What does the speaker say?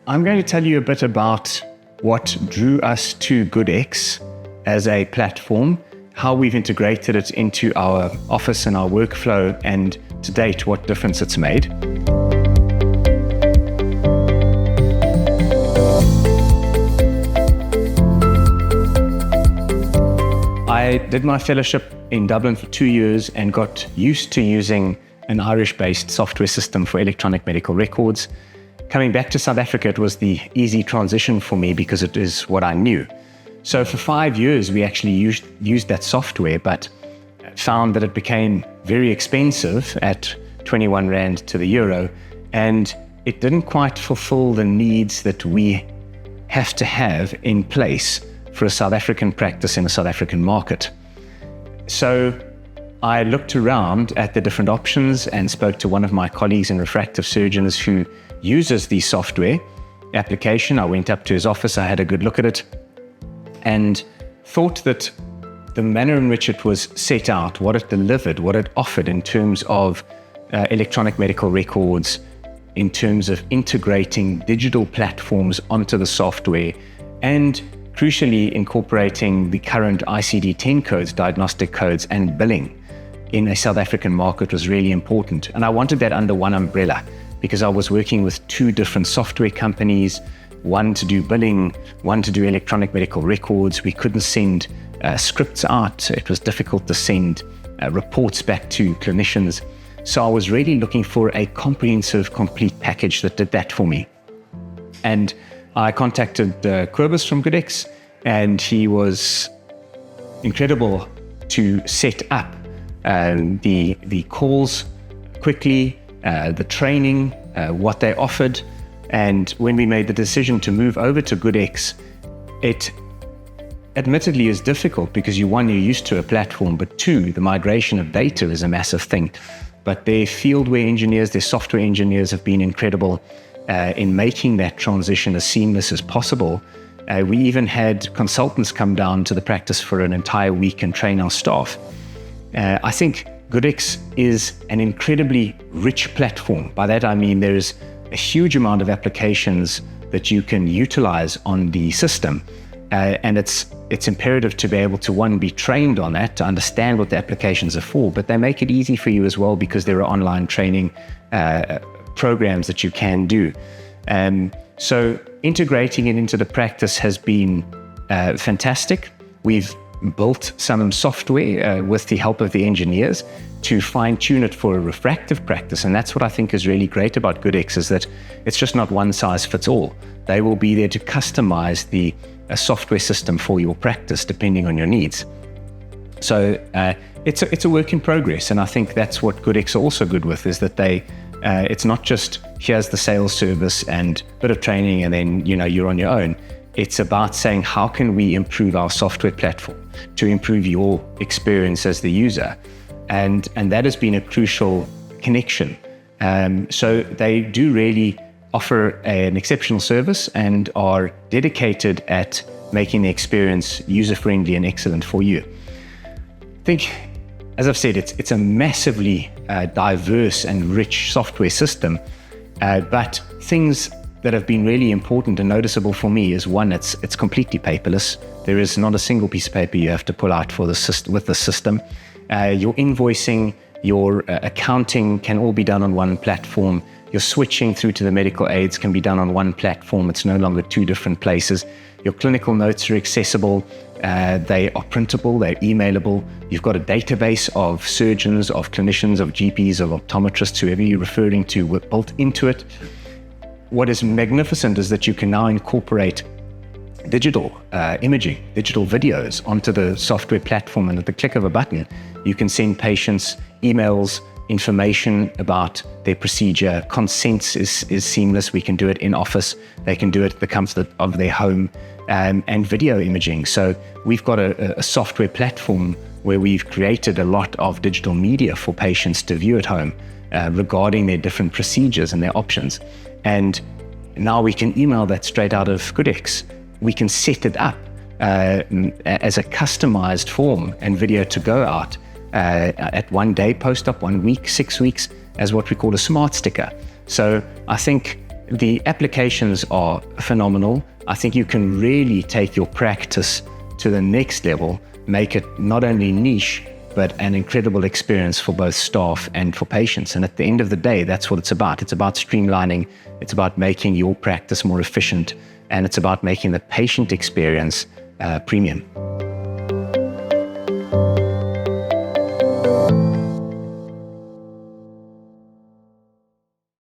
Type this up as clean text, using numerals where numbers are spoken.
I'm going to tell you a bit about what drew us to GoodX as a platform, how we've integrated it into our office and our workflow, and to date, what difference it's made. I did my fellowship in Dublin for 2 years and got used to using an Irish-based software system for electronic medical records. Coming back to South Africa, it was the easy transition for me because it is what I knew. So for 5 years, we actually used that software, but found that it became very expensive at 21 Rand to the euro, and it didn't quite fulfill the needs that we have to have in place for a South African practice in a South African market. So I looked around at the different options and spoke to one of my colleagues in refractive surgeons who uses the software application. I went up to his office, I had a good look at it, and thought that the manner in which it was set out, what it delivered, what it offered in terms of electronic medical records, in terms of integrating digital platforms onto the software, and crucially incorporating the current ICD-10 codes, diagnostic codes, and billing in a South African market was really important. And I wanted that under one umbrella because I was working with two different software companies, one to do billing, one to do electronic medical records. We couldn't send scripts out. It was difficult to send reports back to clinicians. So I was really looking for a comprehensive, complete package that did that for me. And I contacted Kobus from GoodX, and he was incredible to set up the calls quickly, the training, what they offered. And when we made the decision to move over to GoodX, it admittedly is difficult because one, you're used to a platform, but two, the migration of data is a massive thing. But their fieldware engineers, their software engineers have been incredible in making that transition as seamless as possible. We even had consultants come down to the practice for an entire week and train our staff. I think GoodX is an incredibly rich platform. By that I mean there's a huge amount of applications that you can utilize on the system. And it's imperative to be able to, one, be trained on that, to understand what the applications are for, but they make it easy for you as well because there are online training programs that you can do. So integrating it into the practice has been fantastic. We've built some software with the help of the engineers to fine-tune it for a refractive practice, and that's what I think is really great about GoodX, is that it's just not one size fits all. They will be there to customize the software system for your practice depending on your needs. So it's a work in progress, and I think that's what GoodX are also good with, is that it's not just here's the sales service and a bit of training and then you're on your own. It's about saying, how can we improve our software platform to improve your experience as the user? And that has been a crucial connection. So they do really offer an exceptional service and are dedicated at making the experience user-friendly and excellent for you. I think, as I've said, it's a massively diverse and rich software system, but things that have been really important and noticeable for me is, one, it's completely paperless. There is not a single piece of paper you have to pull out for with the system. Your invoicing, your accounting can all be done on one platform. Your switching through to the medical aids can be done on one platform. It's no longer two different places. Your clinical notes are accessible. They are printable, they're emailable. You've got a database of surgeons, of clinicians, of GPs, of optometrists, whoever you're referring to, built into it. What is magnificent is that you can now incorporate digital imaging, digital videos onto the software platform, and at the click of a button, you can send patients emails, information about their procedure. Consents is seamless. We can do it in office. They can do it at the comfort of their home, and video imaging. So we've got a software platform where we've created a lot of digital media for patients to view at home regarding their different procedures and their options. And now we can email that straight out of GoodX. We can set it up as a customized form and video to go out at 1 day post-op, 1 week, 6 weeks, as what we call a smart sticker. So I think The applications are phenomenal. I think you can really take your practice to the next level, make it not only niche, but an incredible experience for both staff and for patients. And at the end of the day, that's what it's about. It's about streamlining, it's about making your practice more efficient, and it's about making the patient experience premium.